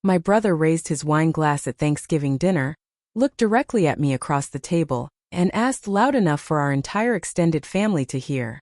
My brother raised his wine glass at Thanksgiving dinner, looked directly at me across the table, and asked loud enough for our entire extended family to hear.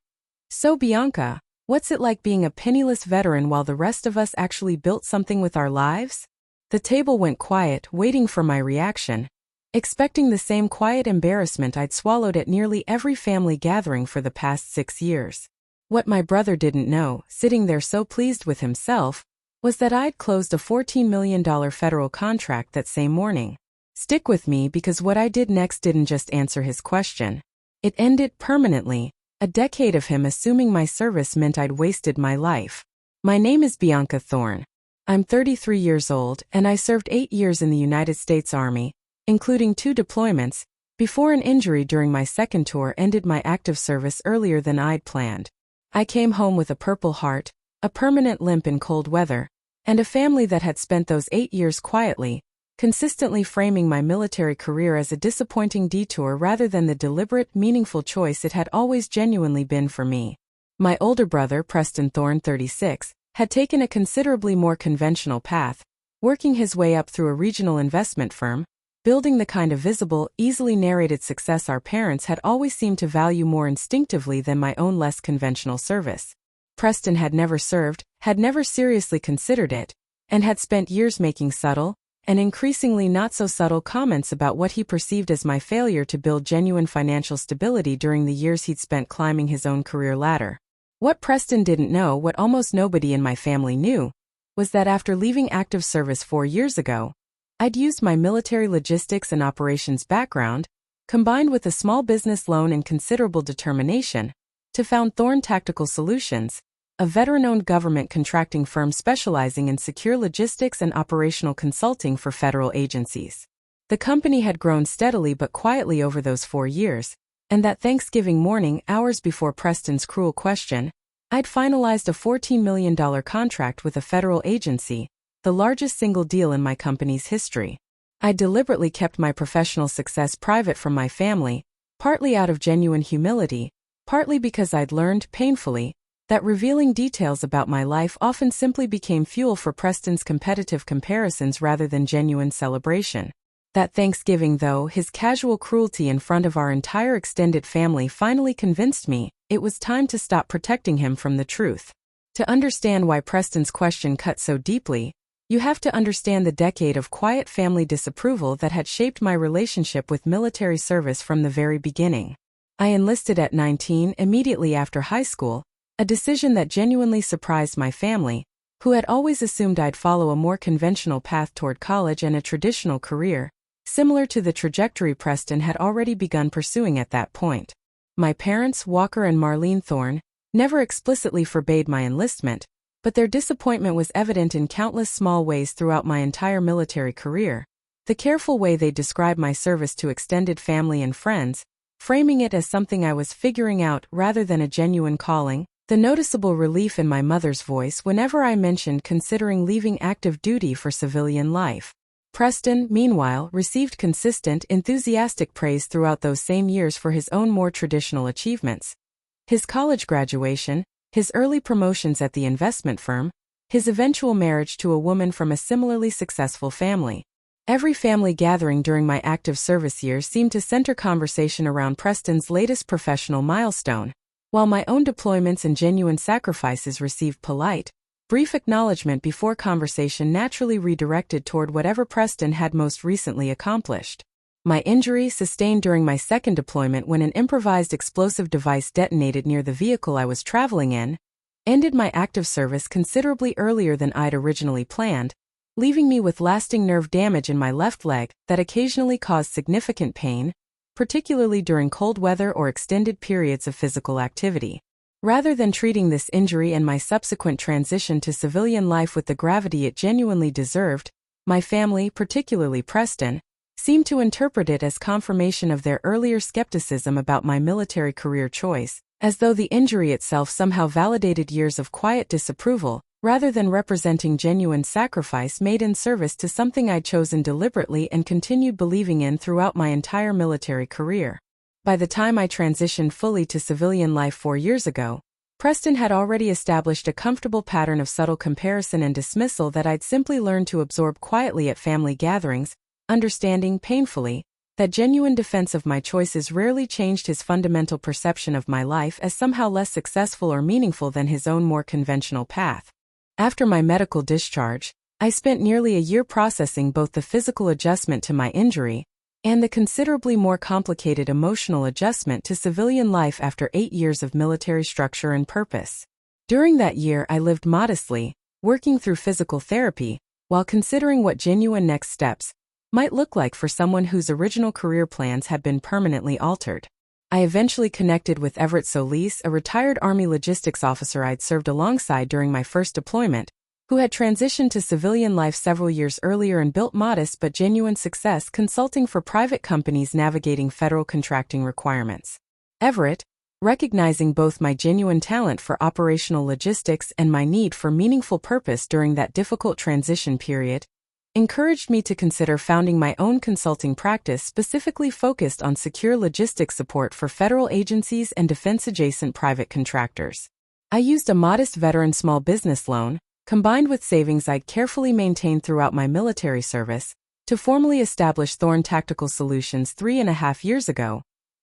"So Bianca, what's it like being a penniless veteran while the rest of us actually built something with our lives?" The table went quiet, waiting for my reaction, expecting the same quiet embarrassment I'd swallowed at nearly every family gathering for the past 6 years. What my brother didn't know, sitting there so pleased with himself, was that I'd closed a $14 million federal contract that same morning. Stick with me because what I did next didn't just answer his question. It ended permanently. A decade of him assuming my service meant I'd wasted my life. My name is Bianca Thorne. I'm 33 years old, and I served 8 years in the United States Army, including 2 deployments, before an injury during my second tour ended my active service earlier than I'd planned. I came home with a Purple Heart, a permanent limp in cold weather, and a family that had spent those 8 years quietly, consistently framing my military career as a disappointing detour rather than the deliberate, meaningful choice it had always genuinely been for me. My older brother, Preston Thorne, 36, had taken a considerably more conventional path, working his way up through a regional investment firm, building the kind of visible, easily narrated success our parents had always seemed to value more instinctively than my own less conventional service. Preston had never served, had never seriously considered it, and had spent years making subtle, and increasingly not-so-subtle comments about what he perceived as my failure to build genuine financial stability during the years he'd spent climbing his own career ladder. What Preston didn't know, what almost nobody in my family knew, was that after leaving active service 4 years ago, I'd used my military logistics and operations background, combined with a small business loan and considerable determination, to found Thorne Tactical Solutions, a veteran-owned government contracting firm specializing in secure logistics and operational consulting for federal agencies. The company had grown steadily but quietly over those 4 years, and that Thanksgiving morning, hours before Preston's cruel question, I'd finalized a $14 million contract with a federal agency, the largest single deal in my company's history. I deliberately kept my professional success private from my family, partly out of genuine humility, partly because I'd learned, painfully, that revealing details about my life often simply became fuel for Preston's competitive comparisons rather than genuine celebration. That Thanksgiving, though, his casual cruelty in front of our entire extended family finally convinced me it was time to stop protecting him from the truth. To understand why Preston's question cut so deeply, you have to understand the decade of quiet family disapproval that had shaped my relationship with military service from the very beginning. I enlisted at 19, immediately after high school, a decision that genuinely surprised my family, who had always assumed I'd follow a more conventional path toward college and a traditional career, similar to the trajectory Preston had already begun pursuing at that point. My parents, Walker and Marlene Thorne, never explicitly forbade my enlistment, but their disappointment was evident in countless small ways throughout my entire military career. The careful way they described my service to extended family and friends, framing it as something I was figuring out rather than a genuine calling, the noticeable relief in my mother's voice whenever I mentioned considering leaving active duty for civilian life. Preston, meanwhile, received consistent, enthusiastic praise throughout those same years for his own more traditional achievements. His college graduation, his early promotions at the investment firm, his eventual marriage to a woman from a similarly successful family. Every family gathering during my active service years seemed to center conversation around Preston's latest professional milestone, while my own deployments and genuine sacrifices received polite, brief acknowledgement before conversation naturally redirected toward whatever Preston had most recently accomplished. My injury, sustained during my second deployment when an improvised explosive device detonated near the vehicle I was traveling in, ended my active service considerably earlier than I'd originally planned, leaving me with lasting nerve damage in my left leg that occasionally caused significant pain, particularly during cold weather or extended periods of physical activity. Rather than treating this injury and my subsequent transition to civilian life with the gravity it genuinely deserved, my family, particularly Preston, seemed to interpret it as confirmation of their earlier skepticism about my military career choice, as though the injury itself somehow validated years of quiet disapproval, rather than representing genuine sacrifice made in service to something I'd chosen deliberately and continued believing in throughout my entire military career. By the time I transitioned fully to civilian life 4 years ago, Preston had already established a comfortable pattern of subtle comparison and dismissal that I'd simply learned to absorb quietly at family gatherings, understanding, painfully, that genuine defense of my choices rarely changed his fundamental perception of my life as somehow less successful or meaningful than his own more conventional path. After my medical discharge, I spent nearly a year processing both the physical adjustment to my injury and the considerably more complicated emotional adjustment to civilian life after 8 years of military structure and purpose. During that year, I lived modestly, working through physical therapy, while considering what genuine next steps might look like for someone whose original career plans had been permanently altered. I eventually connected with Everett Solis, a retired Army logistics officer I'd served alongside during my first deployment, who had transitioned to civilian life several years earlier and built modest but genuine success consulting for private companies navigating federal contracting requirements. Everett, recognizing both my genuine talent for operational logistics and my need for meaningful purpose during that difficult transition period, encouraged me to consider founding my own consulting practice specifically focused on secure logistics support for federal agencies and defense-adjacent private contractors. I used a modest veteran small business loan, combined with savings I'd carefully maintained throughout my military service, to formally establish Thorn Tactical Solutions 3.5 years ago,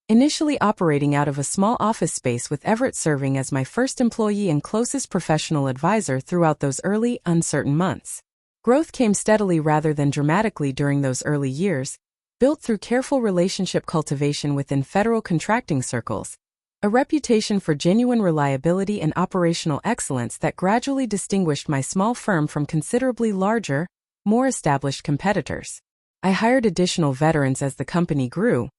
initially operating out of a small office space with Everett serving as my first employee and closest professional advisor throughout those early, uncertain months. Growth came steadily rather than dramatically during those early years, built through careful relationship cultivation within federal contracting circles, a reputation for genuine reliability and operational excellence that gradually distinguished my small firm from considerably larger, more established competitors. I hired additional veterans as the company grew,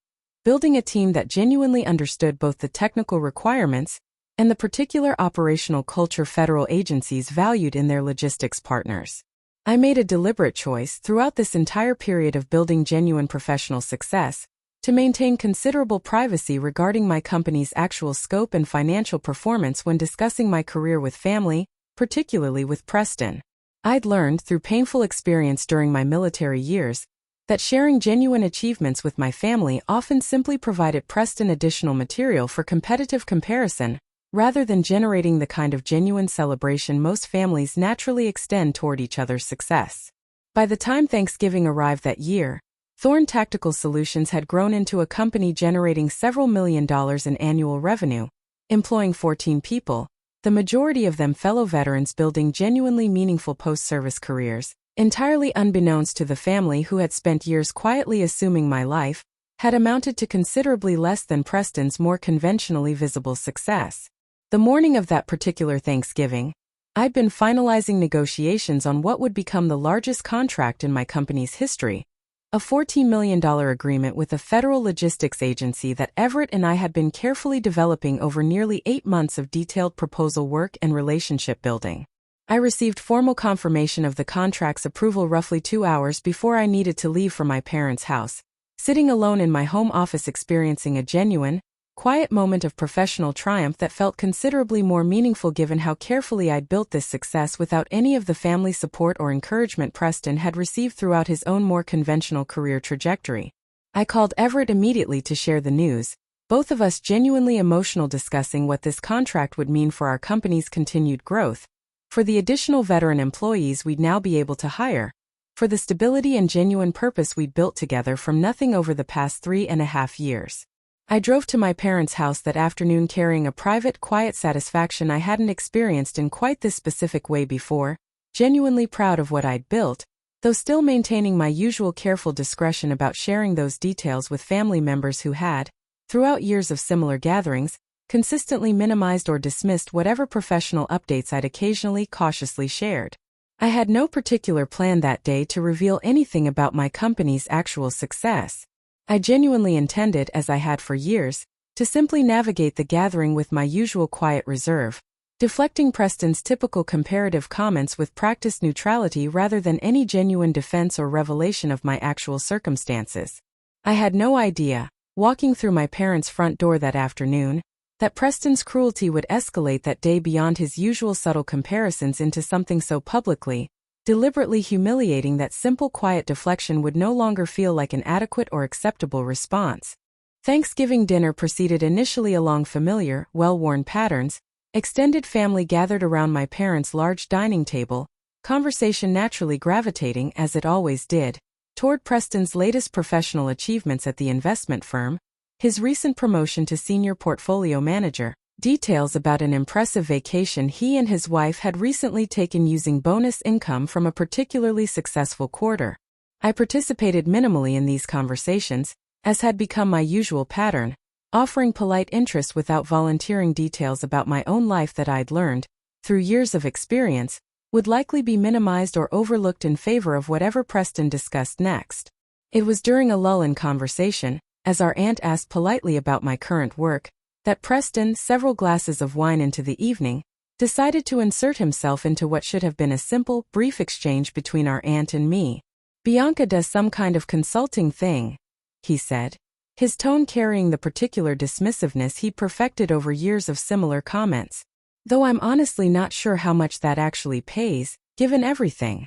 building a team that genuinely understood both the technical requirements and the particular operational culture federal agencies valued in their logistics partners. I made a deliberate choice throughout this entire period of building genuine professional success to maintain considerable privacy regarding my company's actual scope and financial performance when discussing my career with family, particularly with Preston. I'd learned through painful experience during my military years that sharing genuine achievements with my family often simply provided Preston additional material for competitive comparison, rather than generating the kind of genuine celebration most families naturally extend toward each other's success. By the time Thanksgiving arrived that year, Thorn Tactical Solutions had grown into a company generating several $1 million in annual revenue, employing 14 people, the majority of them fellow veterans building genuinely meaningful post-service careers, entirely unbeknownst to the family who had spent years quietly assuming my life had amounted to considerably less than Preston's more conventionally visible success. The morning of that particular Thanksgiving, I'd been finalizing negotiations on what would become the largest contract in my company's history, a $14 million agreement with a federal logistics agency that Everett and I had been carefully developing over nearly 8 months of detailed proposal work and relationship building. I received formal confirmation of the contract's approval roughly 2 hours before I needed to leave for my parents' house, sitting alone in my home office experiencing a genuine, quiet moment of professional triumph that felt considerably more meaningful given how carefully I'd built this success without any of the family support or encouragement Preston had received throughout his own more conventional career trajectory. I called Everett immediately to share the news, both of us genuinely emotional discussing what this contract would mean for our company's continued growth, for the additional veteran employees we'd now be able to hire, for the stability and genuine purpose we'd built together from nothing over the past 3.5 years. I drove to my parents' house that afternoon carrying a private, quiet satisfaction I hadn't experienced in quite this specific way before, genuinely proud of what I'd built, though still maintaining my usual careful discretion about sharing those details with family members who had, throughout years of similar gatherings, consistently minimized or dismissed whatever professional updates I'd occasionally cautiously shared. I had no particular plan that day to reveal anything about my company's actual success. I genuinely intended, as I had for years, to simply navigate the gathering with my usual quiet reserve, deflecting Preston's typical comparative comments with practiced neutrality rather than any genuine defense or revelation of my actual circumstances. I had no idea, walking through my parents' front door that afternoon, that Preston's cruelty would escalate that day beyond his usual subtle comparisons into something so publicly, deliberately humiliating that simple quiet deflection would no longer feel like an adequate or acceptable response. Thanksgiving dinner proceeded initially along familiar, well-worn patterns, Extended family gathered around my parents' large dining table, conversation naturally gravitating, as it always did, toward Preston's latest professional achievements at the investment firm, his recent promotion to senior portfolio manager, details about an impressive vacation he and his wife had recently taken using bonus income from a particularly successful quarter. I participated minimally in these conversations, as had become my usual pattern, offering polite interest without volunteering details about my own life that I'd learned, through years of experience, would likely be minimized or overlooked in favor of whatever Preston discussed next. It was during a lull in conversation, as our aunt asked politely about my current work, that Preston, several glasses of wine into the evening, decided to insert himself into what should have been a simple, brief exchange between our aunt and me. "Bianca does some kind of consulting thing," he said, his tone carrying the particular dismissiveness he perfected over years of similar comments. "Though I'm honestly not sure how much that actually pays, given everything."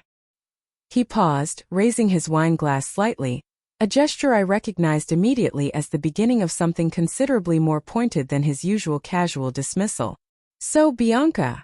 He paused, raising his wine glass slightly, a gesture I recognized immediately as the beginning of something considerably more pointed than his usual casual dismissal. "So, Bianca,"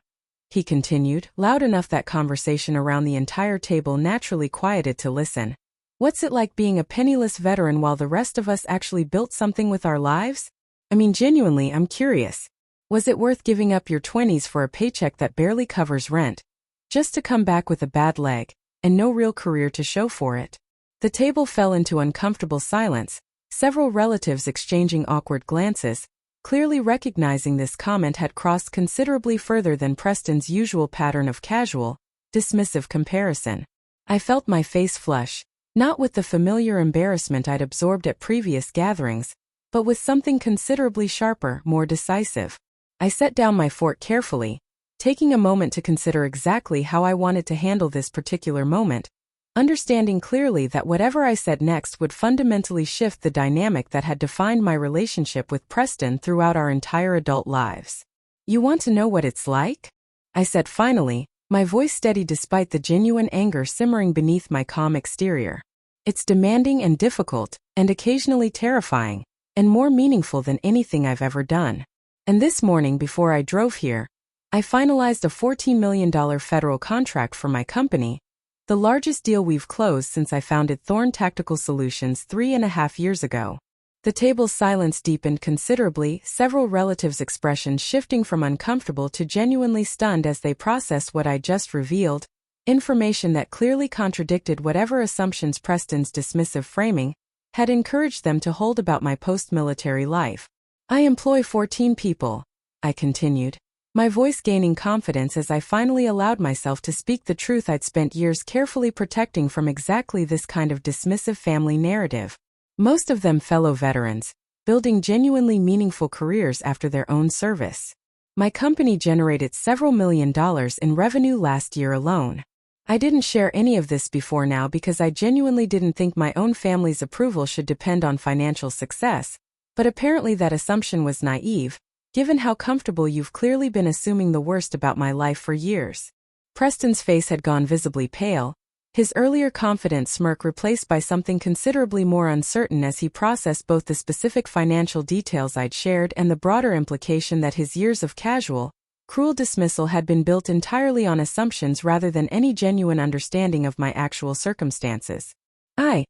he continued, loud enough that conversation around the entire table naturally quieted to listen, "what's it like being a penniless veteran while the rest of us actually built something with our lives? I mean, genuinely, I'm curious. Was it worth giving up your 20s for a paycheck that barely covers rent, just to come back with a bad leg, and no real career to show for it?" The table fell into uncomfortable silence, several relatives exchanging awkward glances, clearly recognizing this comment had crossed considerably further than Preston's usual pattern of casual, dismissive comparison. I felt my face flush, not with the familiar embarrassment I'd absorbed at previous gatherings, but with something considerably sharper, more decisive. I set down my fork carefully, taking a moment to consider exactly how I wanted to handle this particular moment, understanding clearly that whatever I said next would fundamentally shift the dynamic that had defined my relationship with Preston throughout our entire adult lives. "You want to know what it's like?" I said finally, my voice steady despite the genuine anger simmering beneath my calm exterior. "It's demanding and difficult, and occasionally terrifying, and more meaningful than anything I've ever done. And this morning before I drove here, I finalized a $14 million federal contract for my company, the largest deal we've closed since I founded Thorn Tactical Solutions 3.5 years ago." The table's silence deepened considerably, several relatives' expressions shifting from uncomfortable to genuinely stunned as they processed what I just revealed, information that clearly contradicted whatever assumptions Preston's dismissive framing had encouraged them to hold about my post-military life. "I employ 14 people," I continued, my voice gaining confidence as I finally allowed myself to speak the truth I'd spent years carefully protecting from exactly this kind of dismissive family narrative. "Most of them fellow veterans, building genuinely meaningful careers after their own service. My company generated several $1 million in revenue last year alone. I didn't share any of this before now because I genuinely didn't think my own family's approval should depend on financial success, but apparently that assumption was naive, given how comfortable you've clearly been assuming the worst about my life for years." Preston's face had gone visibly pale, his earlier confident smirk replaced by something considerably more uncertain as he processed both the specific financial details I'd shared and the broader implication that his years of casual, cruel dismissal had been built entirely on assumptions rather than any genuine understanding of my actual circumstances. I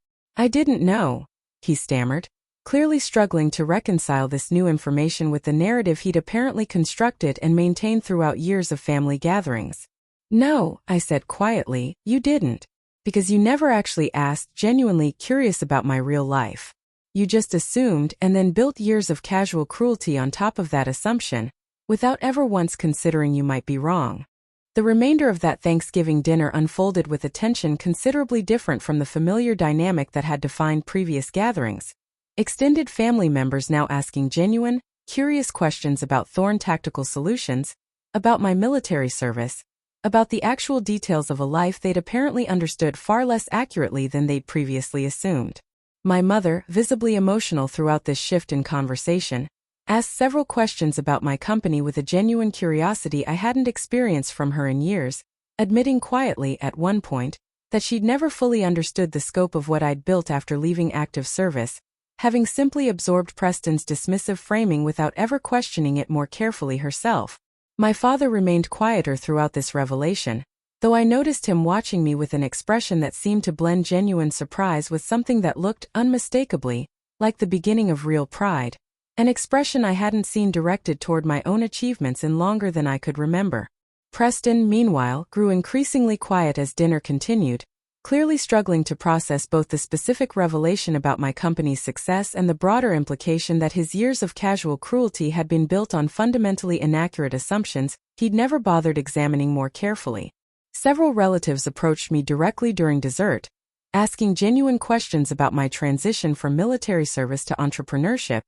didn't know," he stammered, clearly struggling to reconcile this new information with the narrative he'd apparently constructed and maintained throughout years of family gatherings. "No," I said quietly, "you didn't. Because you never actually asked, genuinely curious about my real life. You just assumed and then built years of casual cruelty on top of that assumption, without ever once considering you might be wrong." The remainder of that Thanksgiving dinner unfolded with a tension considerably different from the familiar dynamic that had defined previous gatherings. Extended family members now asking genuine, curious questions about Thorn Tactical Solutions, about my military service, about the actual details of a life they'd apparently understood far less accurately than they'd previously assumed. My mother, visibly emotional throughout this shift in conversation, asked several questions about my company with a genuine curiosity I hadn't experienced from her in years, admitting quietly, at one point, that she'd never fully understood the scope of what I'd built after leaving active service, having simply absorbed Preston's dismissive framing without ever questioning it more carefully herself. My father remained quieter throughout this revelation, though I noticed him watching me with an expression that seemed to blend genuine surprise with something that looked unmistakably like the beginning of real pride, an expression I hadn't seen directed toward my own achievements in longer than I could remember. Preston, meanwhile, grew increasingly quiet as dinner continued, clearly struggling to process both the specific revelation about my company's success and the broader implication that his years of casual cruelty had been built on fundamentally inaccurate assumptions he'd never bothered examining more carefully. Several relatives approached me directly during dessert, asking genuine questions about my transition from military service to entrepreneurship,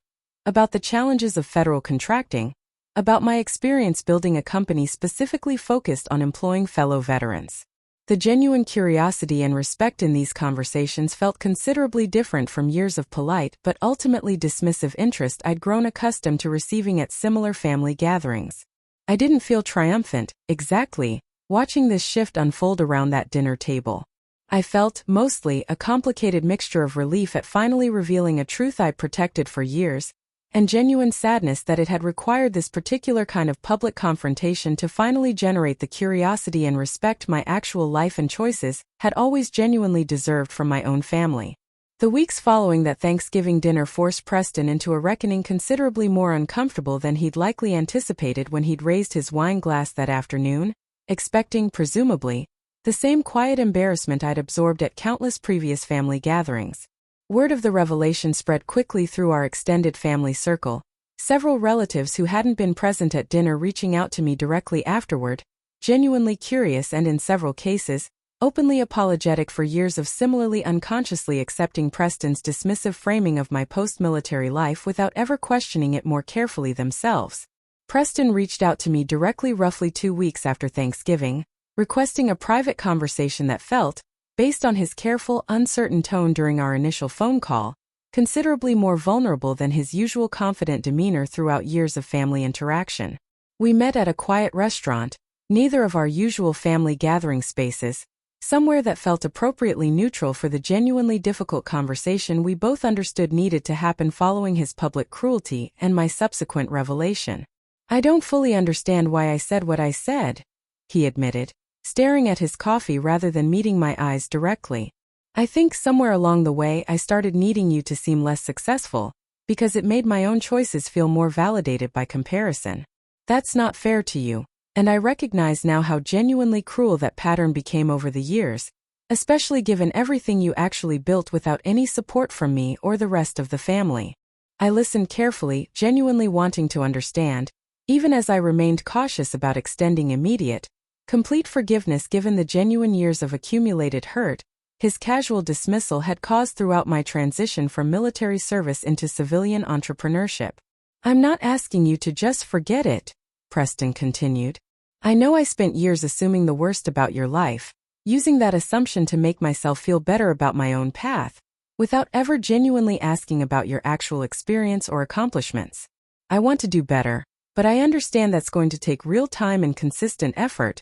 about the challenges of federal contracting, about my experience building a company specifically focused on employing fellow veterans. The genuine curiosity and respect in these conversations felt considerably different from years of polite but ultimately dismissive interest I'd grown accustomed to receiving at similar family gatherings. I didn't feel triumphant, exactly, watching this shift unfold around that dinner table. I felt, mostly, a complicated mixture of relief at finally revealing a truth I'd protected for years, and genuine sadness that it had required this particular kind of public confrontation to finally generate the curiosity and respect my actual life and choices had always genuinely deserved from my own family. The weeks following that Thanksgiving dinner forced Preston into a reckoning considerably more uncomfortable than he'd likely anticipated when he'd raised his wine glass that afternoon, expecting, presumably, the same quiet embarrassment I'd absorbed at countless previous family gatherings. Word of the revelation spread quickly through our extended family circle, several relatives who hadn't been present at dinner reaching out to me directly afterward, genuinely curious and in several cases, openly apologetic for years of similarly unconsciously accepting Preston's dismissive framing of my post-military life without ever questioning it more carefully themselves. Preston reached out to me directly roughly 2 weeks after Thanksgiving, requesting a private conversation that felt, based on his careful, uncertain tone during our initial phone call, considerably more vulnerable than his usual confident demeanor throughout years of family interaction. We met at a quiet restaurant, neither of our usual family gathering spaces, somewhere that felt appropriately neutral for the genuinely difficult conversation we both understood needed to happen following his public cruelty and my subsequent revelation. "I don't fully understand why I said what I said," he admitted, staring at his coffee rather than meeting my eyes directly. "I think somewhere along the way I started needing you to seem less successful, because it made my own choices feel more validated by comparison. That's not fair to you, and I recognize now how genuinely cruel that pattern became over the years, especially given everything you actually built without any support from me or the rest of the family." I listened carefully, genuinely wanting to understand, even as I remained cautious about extending immediate, complete forgiveness given the genuine years of accumulated hurt his casual dismissal had caused throughout my transition from military service into civilian entrepreneurship. "I'm not asking you to just forget it," Preston continued. "I know I spent years assuming the worst about your life, using that assumption to make myself feel better about my own path, without ever genuinely asking about your actual experience or accomplishments. I want to do better, but I understand that's going to take real time and consistent effort,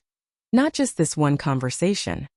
not just this one conversation."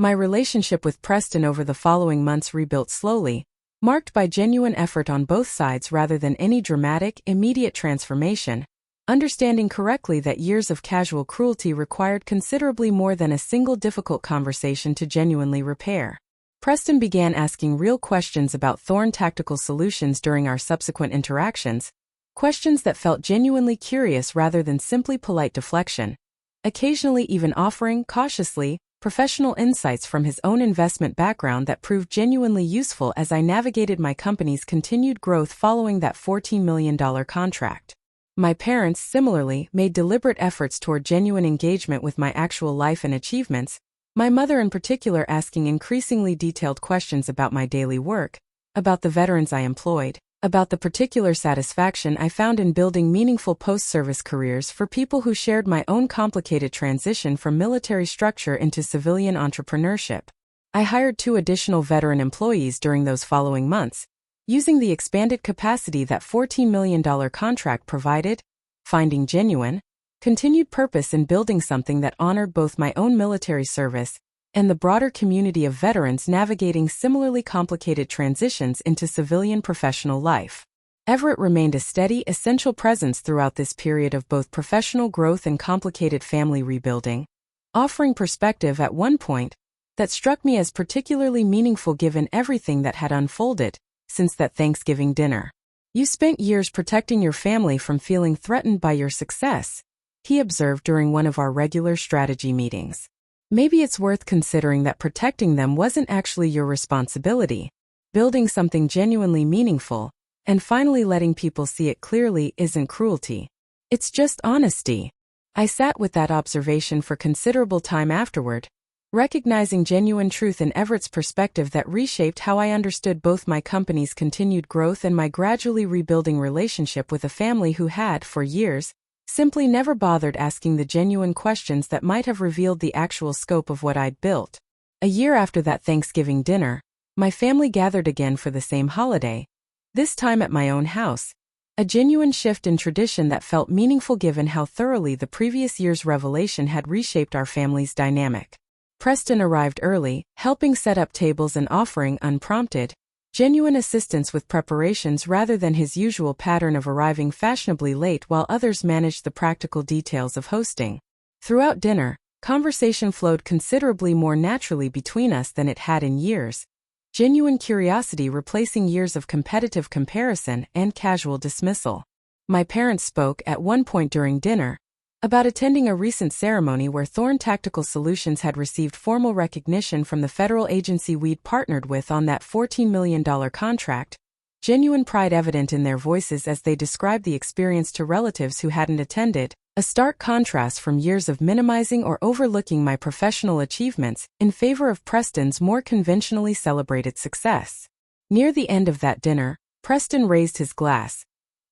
My relationship with Preston over the following months rebuilt slowly, marked by genuine effort on both sides rather than any dramatic, immediate transformation, understanding correctly that years of casual cruelty required considerably more than a single difficult conversation to genuinely repair. Preston began asking real questions about Thorn tactical solutions during our subsequent interactions, questions that felt genuinely curious rather than simply polite deflection, occasionally even offering, cautiously, professional insights from his own investment background that proved genuinely useful as I navigated my company's continued growth following that $14 million contract. My parents, similarly, made deliberate efforts toward genuine engagement with my actual life and achievements, my mother in particular asking increasingly detailed questions about my daily work, about the veterans I employed, about the particular satisfaction I found in building meaningful post-service careers for people who shared my own complicated transition from military structure into civilian entrepreneurship. I hired 2 additional veteran employees during those following months, using the expanded capacity that $14 million contract provided, finding genuine, continued purpose in building something that honored both my own military service and the broader community of veterans navigating similarly complicated transitions into civilian professional life. Everett remained a steady, essential presence throughout this period of both professional growth and complicated family rebuilding, offering perspective at one point that struck me as particularly meaningful given everything that had unfolded since that Thanksgiving dinner. "You spent years protecting your family from feeling threatened by your success," he observed during one of our regular strategy meetings. "Maybe it's worth considering that protecting them wasn't actually your responsibility. Building something genuinely meaningful, and finally letting people see it clearly, isn't cruelty. It's just honesty." I sat with that observation for considerable time afterward, recognizing genuine truth in Everett's perspective that reshaped how I understood both my company's continued growth and my gradually rebuilding relationship with a family who had, for years, simply never bothered asking the genuine questions that might have revealed the actual scope of what I'd built. A year after that Thanksgiving dinner, my family gathered again for the same holiday, this time at my own house, a genuine shift in tradition that felt meaningful given how thoroughly the previous year's revelation had reshaped our family's dynamic. Preston arrived early, helping set up tables and offering unprompted, genuine assistance with preparations rather than his usual pattern of arriving fashionably late while others managed the practical details of hosting. Throughout dinner, conversation flowed considerably more naturally between us than it had in years, genuine curiosity replacing years of competitive comparison and casual dismissal. My parents spoke, at one point during dinner, about attending a recent ceremony where Thorn Tactical Solutions had received formal recognition from the federal agency we'd partnered with on that $14 million contract, genuine pride evident in their voices as they described the experience to relatives who hadn't attended, a stark contrast from years of minimizing or overlooking my professional achievements in favor of Preston's more conventionally celebrated success. Near the end of that dinner, Preston raised his glass,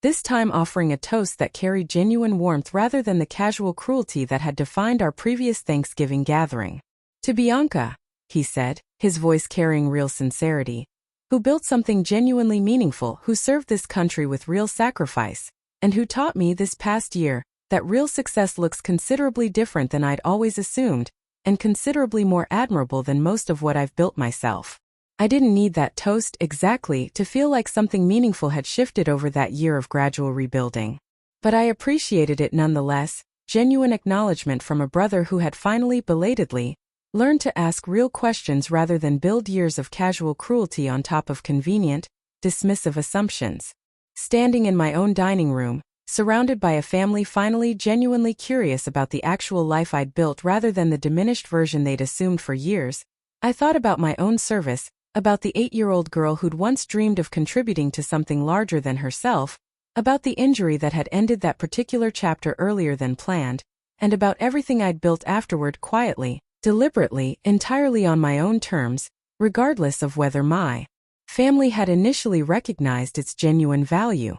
this time offering a toast that carried genuine warmth rather than the casual cruelty that had defined our previous Thanksgiving gathering. "To Bianca," he said, his voice carrying real sincerity, "who built something genuinely meaningful, who served this country with real sacrifice, and who taught me this past year that real success looks considerably different than I'd always assumed, and considerably more admirable than most of what I've built myself." I didn't need that toast exactly to feel like something meaningful had shifted over that year of gradual rebuilding. But I appreciated it nonetheless, genuine acknowledgement from a brother who had finally, belatedly, learned to ask real questions rather than build years of casual cruelty on top of convenient, dismissive assumptions. Standing in my own dining room, surrounded by a family finally genuinely curious about the actual life I'd built rather than the diminished version they'd assumed for years, I thought about my own service, about the 8-year-old girl who'd once dreamed of contributing to something larger than herself, about the injury that had ended that particular chapter earlier than planned, and about everything I'd built afterward quietly, deliberately, entirely on my own terms, regardless of whether my family had initially recognized its genuine value.